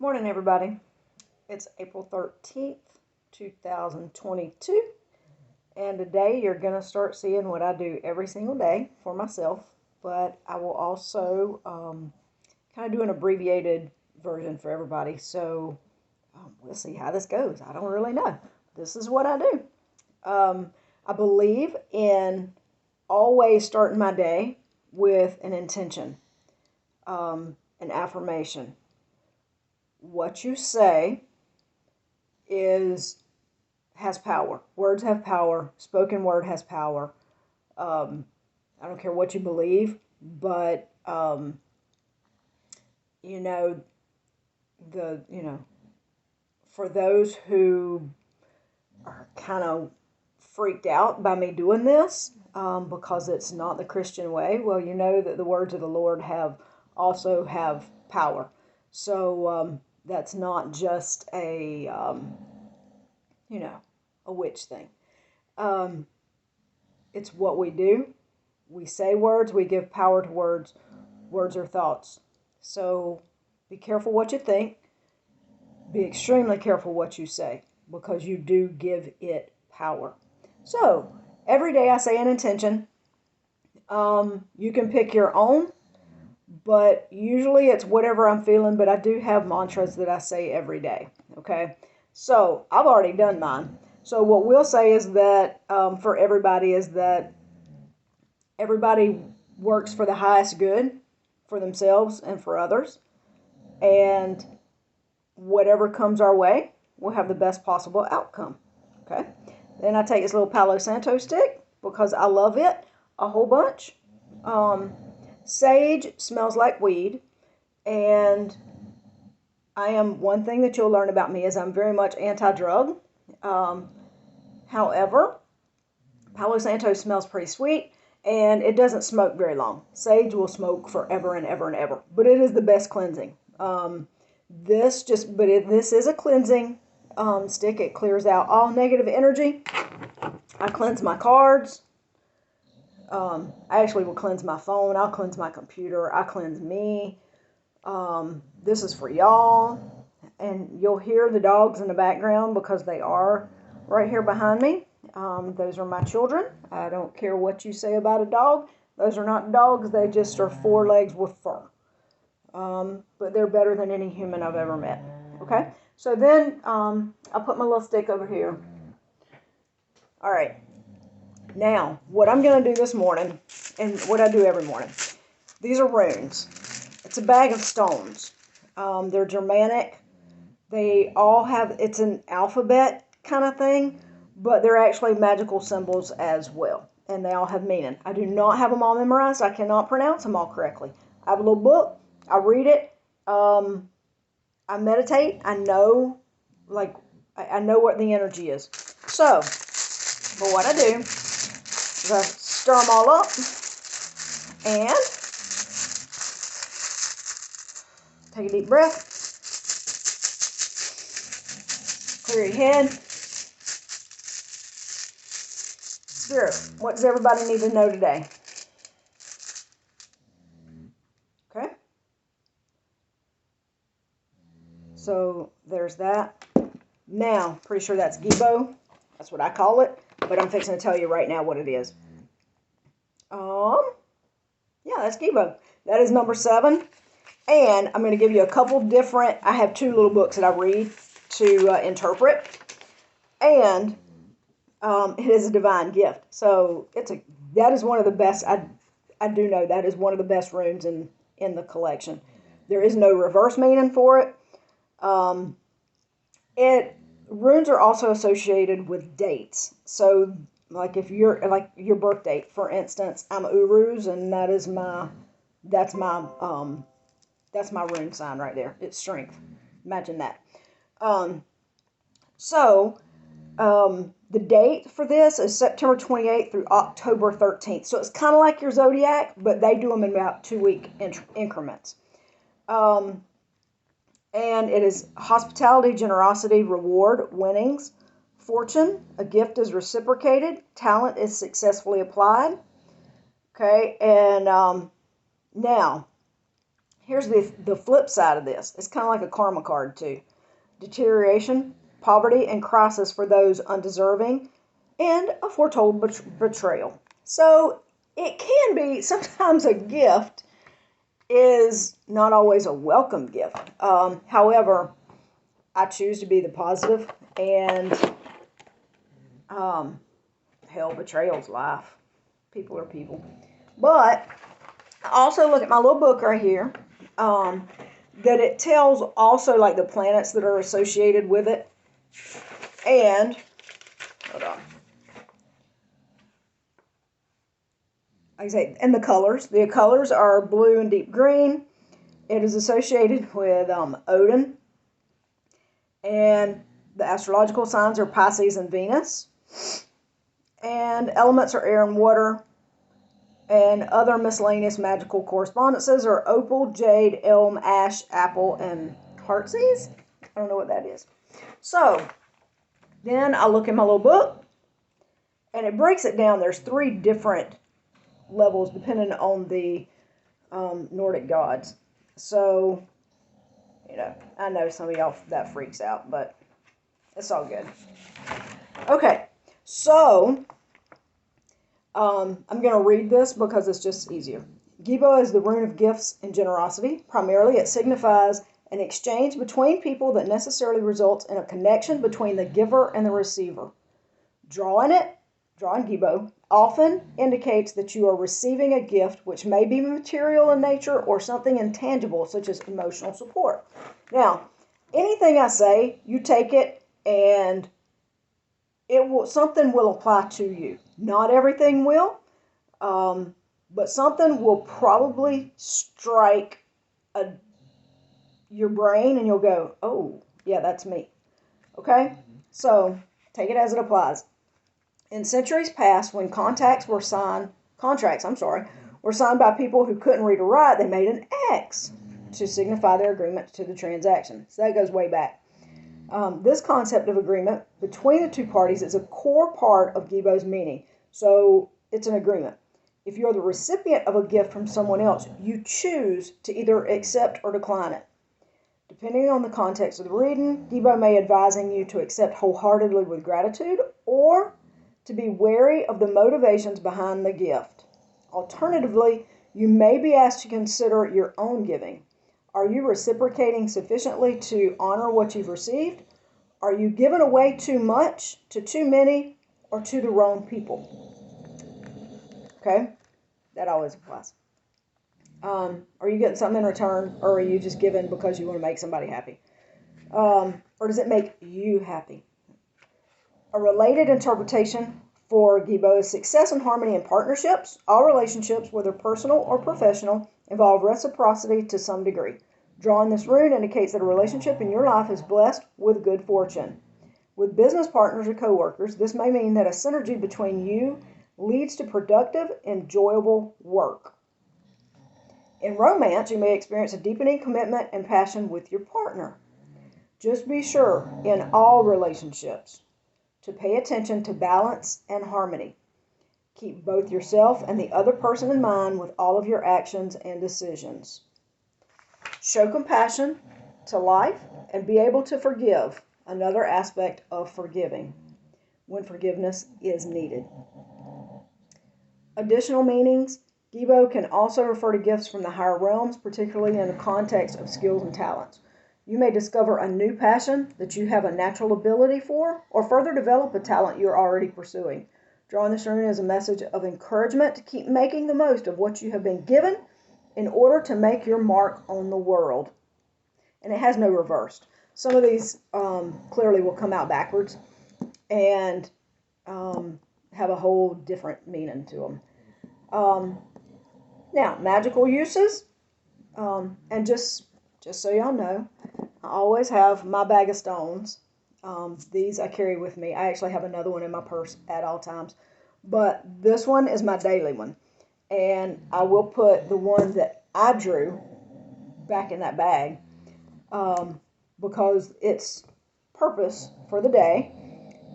Morning, everybody. It's April 13th, 2022, and today you're going to start seeing what I do every single day for myself, but I will also kind of do an abbreviated version for everybody, so we'll see how this goes. I don't really know. This is what I do. I believe in always starting my day with an intention, an affirmation. What you say has power. Words have power. Spoken word has power. I don't care what you believe, but you know the for those who are kind of freaked out by me doing this because it's not the Christian way. Well, you know that the words of the Lord also have power. So that's not just a witch thing. It's what we do. We say words. We give power to words. Words are thoughts. So be careful what you think. Be extremely careful what you say because you do give it power. So every day I say an intention. You can pick your own, but usually it's whatever I'm feeling, but I do have mantras that I say every day, okay? So I've already done mine. So what we'll say is that for everybody is that everybody works for the highest good for themselves and for others. And whatever comes our way, we'll have the best possible outcome, okay? Then I take this little Palo Santo stick because I love it a whole bunch. Sage smells like weed, and one thing that you'll learn about me is I'm very much anti-drug. However, Palo Santo smells pretty sweet, and it doesn't smoke very long. Sage will smoke forever and ever and ever, but it is the best cleansing. This is a cleansing stick. It clears out all negative energy. I cleanse my cards. I actually will cleanse my phone. I'll cleanse my computer. I cleanse me. This is for y'all. And you'll hear the dogs in the background because they are right here behind me. Those are my children. I don't care what you say about a dog. Those are not dogs. They just are four legs with fur. But they're better than any human I've ever met. Okay? So then I'll put my little stick over here. All right. Now, what I'm going to do this morning, and what I do every morning, these are runes. It's a bag of stones. They're Germanic. They all have, it's an alphabet kind of thing, but they're actually magical symbols as well. And they all have meaning. I do not have them all memorized. I cannot pronounce them all correctly. I have a little book. I read it. I meditate. I know what the energy is. So, but what I do, I stir them all up and take a deep breath, clear your head. Spirit, what does everybody need to know today? Okay? So there's that. Now, pretty sure that's Gibo. That's what I call it. But I'm fixing to tell you right now what it is. Yeah, that's Gibo. That is number 7. And I'm going to give you a couple different, I have 2 little books that I read to interpret. And it is a divine gift. So that is one of the best, I do know that is one of the best runes in the collection. There is no reverse meaning for it. Runes are also associated with dates. So, like if you're like your birth date, for instance, I'm Uru's, and that's my rune sign right there. It's strength. Imagine that. The date for this is September 28th through October 13th. So it's kind of like your zodiac, but they do them in about 2-week increments. And it is hospitality, generosity, reward, winnings, fortune. A gift is reciprocated. Talent is successfully applied. Okay, and now here's the flip side of this. It's kind of like a karma card too. Deterioration, poverty, and crisis for those undeserving, and a foretold betrayal. So it can be sometimes a gift is not always a welcome gift. However, I choose to be the positive, and hell, betrayal's life. People are people. But I also look at my little book right here, that it tells also like the planets that are associated with it. And, hold on. Like I say, and the colors. The colors are blue and deep green. It is associated with Odin. And the astrological signs are Pisces and Venus. And elements are air and water. And other miscellaneous magical correspondences are opal, jade, elm, ash, apple, and heartsease. I don't know what that is. So, then I look in my little book, and it breaks it down. There's 3 different levels depending on the Nordic gods. So, you know, I know some of y'all that freaks out, but it's all good. Okay, so I'm going to read this because it's just easier. Gibo is the rune of gifts and generosity. Primarily, it signifies an exchange between people that necessarily results in a connection between the giver and the receiver. Drawing Gibo often indicates that you are receiving a gift which may be material in nature or something intangible such as emotional support. Now, anything I say, you take it and something will apply to you. Not everything will, but something will probably strike your brain and you'll go, oh, yeah, that's me. Okay? So, take it as it applies. In centuries past, when contracts were signed by people who couldn't read or write, they made an X to signify their agreement to the transaction. So that goes way back. This concept of agreement between the two parties is a core part of Gibo's meaning. So it's an agreement. If you're the recipient of a gift from someone else, you choose to either accept or decline it. Depending on the context of the reading, Gibo may advising you to accept wholeheartedly with gratitude or to be wary of the motivations behind the gift. Alternatively, you may be asked to consider your own giving. Are you reciprocating sufficiently to honor what you've received? Are you giving away too much, to too many, or to the wrong people? Okay? That always applies. Are you getting something in return, or are you just giving because you want to make somebody happy? Or does it make you happy? A related interpretation for Gibo is success and harmony in partnerships. All relationships, whether personal or professional, involve reciprocity to some degree. Drawing this rune indicates that a relationship in your life is blessed with good fortune. With business partners or co-workers, this may mean that a synergy between you leads to productive, enjoyable work. In romance, you may experience a deepening commitment and passion with your partner. Just be sure, in all relationships, to pay attention to balance and harmony. Keep both yourself and the other person in mind with all of your actions and decisions. Show compassion to life and be able to forgive, another aspect of forgiving, when forgiveness is needed. Additional meanings. Gibo can also refer to gifts from the higher realms, particularly in the context of skills and talents. You may discover a new passion that you have a natural ability for, or further develop a talent you're already pursuing. Drawing this rune is a message of encouragement to keep making the most of what you have been given in order to make your mark on the world. And it has no reversed. Some of these clearly will come out backwards and have a whole different meaning to them. Now, magical uses, and just so y'all know, I always have my bag of stones. These I carry with me. I actually have another one in my purse at all times. But this one is my daily one. And I will put the one that I drew back in that bag because its purpose for the day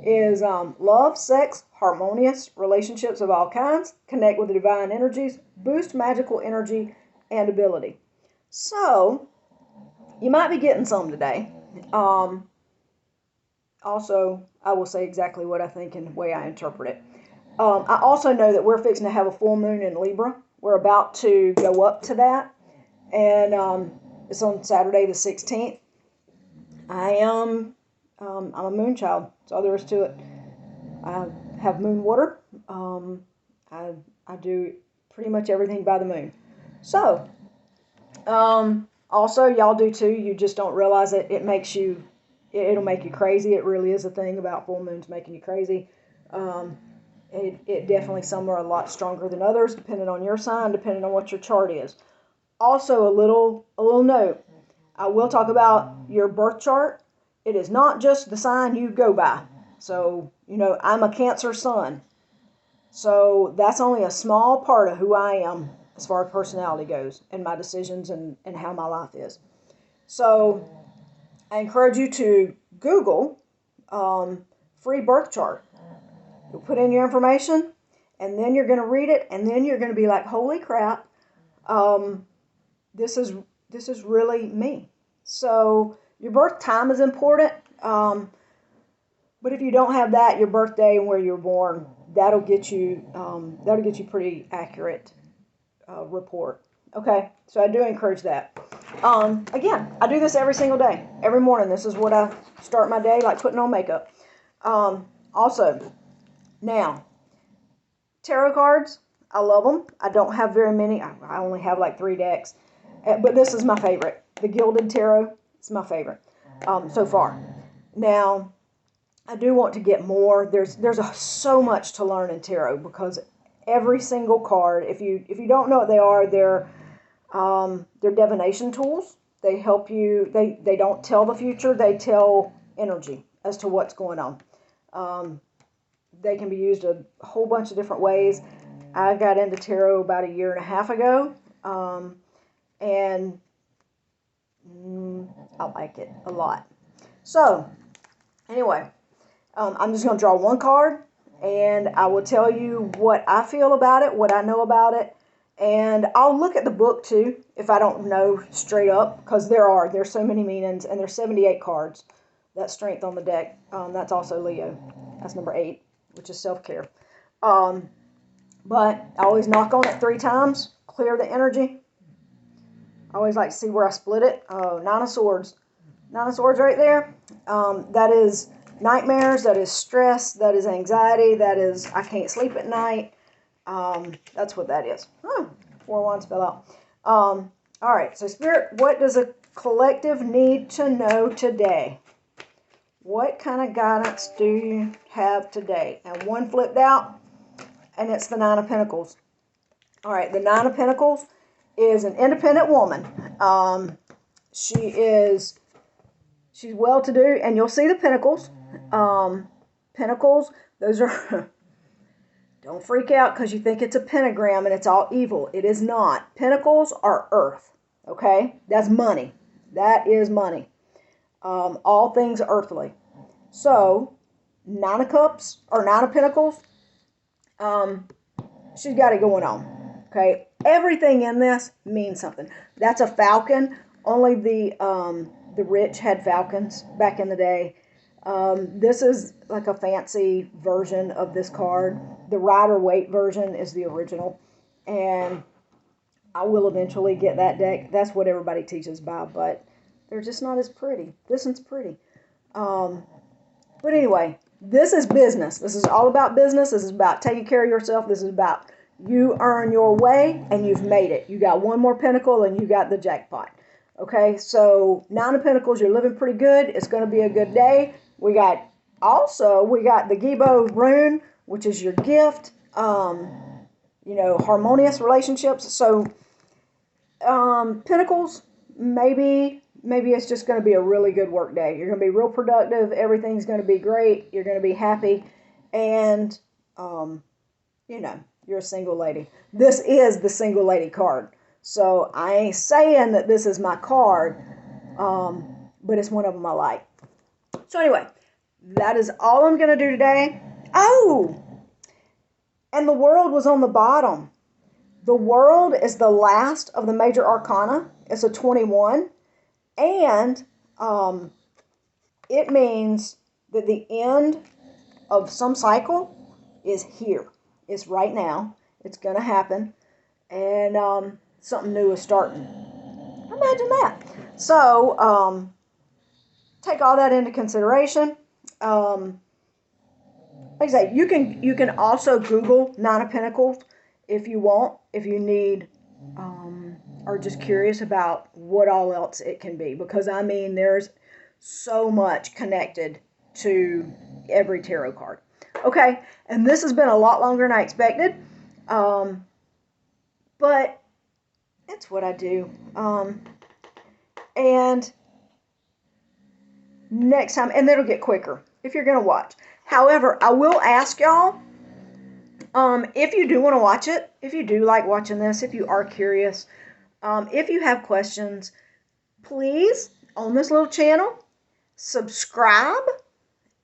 is love, sex, harmonious relationships of all kinds, connect with the divine energies, boost magical energy and ability. So, you might be getting some today. Also, I will say exactly what I think and the way I interpret it. I also know that we're fixing to have a full moon in Libra. We're about to go up to that, and it's on Saturday the 16th. I'm a moon child. That's all there is to it. I have moon water. I, I do pretty much everything by the moon. So, also, y'all do too. You just don't realize it. It'll make you crazy. It really is a thing about full moons making you crazy. It definitely, some are a lot stronger than others, depending on your sign, depending on what your chart is. Also, a little note. I will talk about your birth chart. It is not just the sign you go by. So, I'm a Cancer sun. So that's only a small part of who I am as far as personality goes and my decisions and how my life is. So I encourage you to Google free birth chart. You'll put in your information, and then you're going to read it, and then you're going to be like, holy crap, this is really me. So your birth time is important, but if you don't have that, your birthday and where you were born, that'll get you pretty accurate report. Okay, so I do encourage that. Again, I do this every single day, every morning. This is what I start my day, like putting on makeup. Also, now, tarot cards, I love them. I don't have very many. I only have like 3 decks, but this is my favorite. The Gilded Tarot, it's my favorite so far. Now, I do want to get more. There's so much to learn in tarot because every single card, if you don't know what they are, they're divination tools. They help you. They don't tell the future. They tell energy as to what's going on. They can be used a whole bunch of different ways. I got into tarot about 1.5 years ago, and I like it a lot. So, anyway, I'm just going to draw one card, and I will tell you what I feel about it, what I know about it, and I'll look at the book too if I don't know straight up, because there's so many meanings, and there's 78 cards. That's strength on the deck. That's also Leo. That's number 8, which is self-care. But I always knock on it 3 times, clear the energy. I always like to see where I split it. Oh, 9 of Swords. 9 of Swords right there. That is nightmares, that is stress, that is anxiety, that is I can't sleep at night. That's what that is. 4 wands fell out. All right, so Spirit, what does a collective need to know today? What kind of guidance do you have today? And one flipped out, and it's the 9 of Pentacles. All right, the 9 of Pentacles is an independent woman. She's well-to-do, and you'll see the Pentacles. Pentacles, those are... Don't freak out because you think it's a pentagram and it's all evil. It is not. Pentacles are earth, okay? That's money. That is money. All things earthly. So, 9 of Cups, or 9 of Pentacles, she's got it going on, okay? Everything in this means something. That's a falcon. Only the rich had falcons back in the day. This is like a fancy version of this card. The Rider-Waite version is the original. And I will eventually get that deck. That's what everybody teaches by, but they're just not as pretty. This one's pretty. But anyway, this is business. This is all about business. This is about taking care of yourself. This is about you earn your way and you've made it. You got one more pentacle and you got the jackpot. Okay, so 9 of Pentacles, you're living pretty good. It's going to be a good day. We got the Gibo rune, which is your gift. Harmonious relationships. So, Pentacles, maybe it's just going to be a really good work day. You're going to be real productive. Everything's going to be great. You're going to be happy. And, you're a single lady. This is the single lady card. So, I ain't saying that this is my card, but it's one of them I like. So, anyway, that is all I'm going to do today. Oh! And the World was on the bottom. The World is the last of the major arcana. It's a 21. And it means that the end of some cycle is here. It's right now. It's going to happen. And something new is starting. Imagine that. So, take all that into consideration. Like I say, you can also Google Nine of Pentacles if you want, if you need, or just curious about what all else it can be. Because I mean, there's so much connected to every tarot card. Okay, and this has been a lot longer than I expected, but it's what I do. And next time, and it'll get quicker if you're going to watch. However, I will ask y'all, if you do want to watch it, if you do like watching this, if you are curious, if you have questions, please, on this little channel, subscribe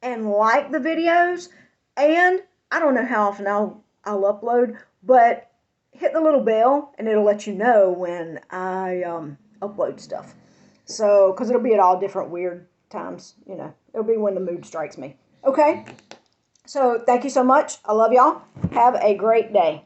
and like the videos. And I don't know how often I'll upload, but hit the little bell and it'll let you know when I upload stuff. So, because it'll be at all different weird times, you know. It'll be when the mood strikes me. Okay? So, thank you so much. I love y'all. Have a great day.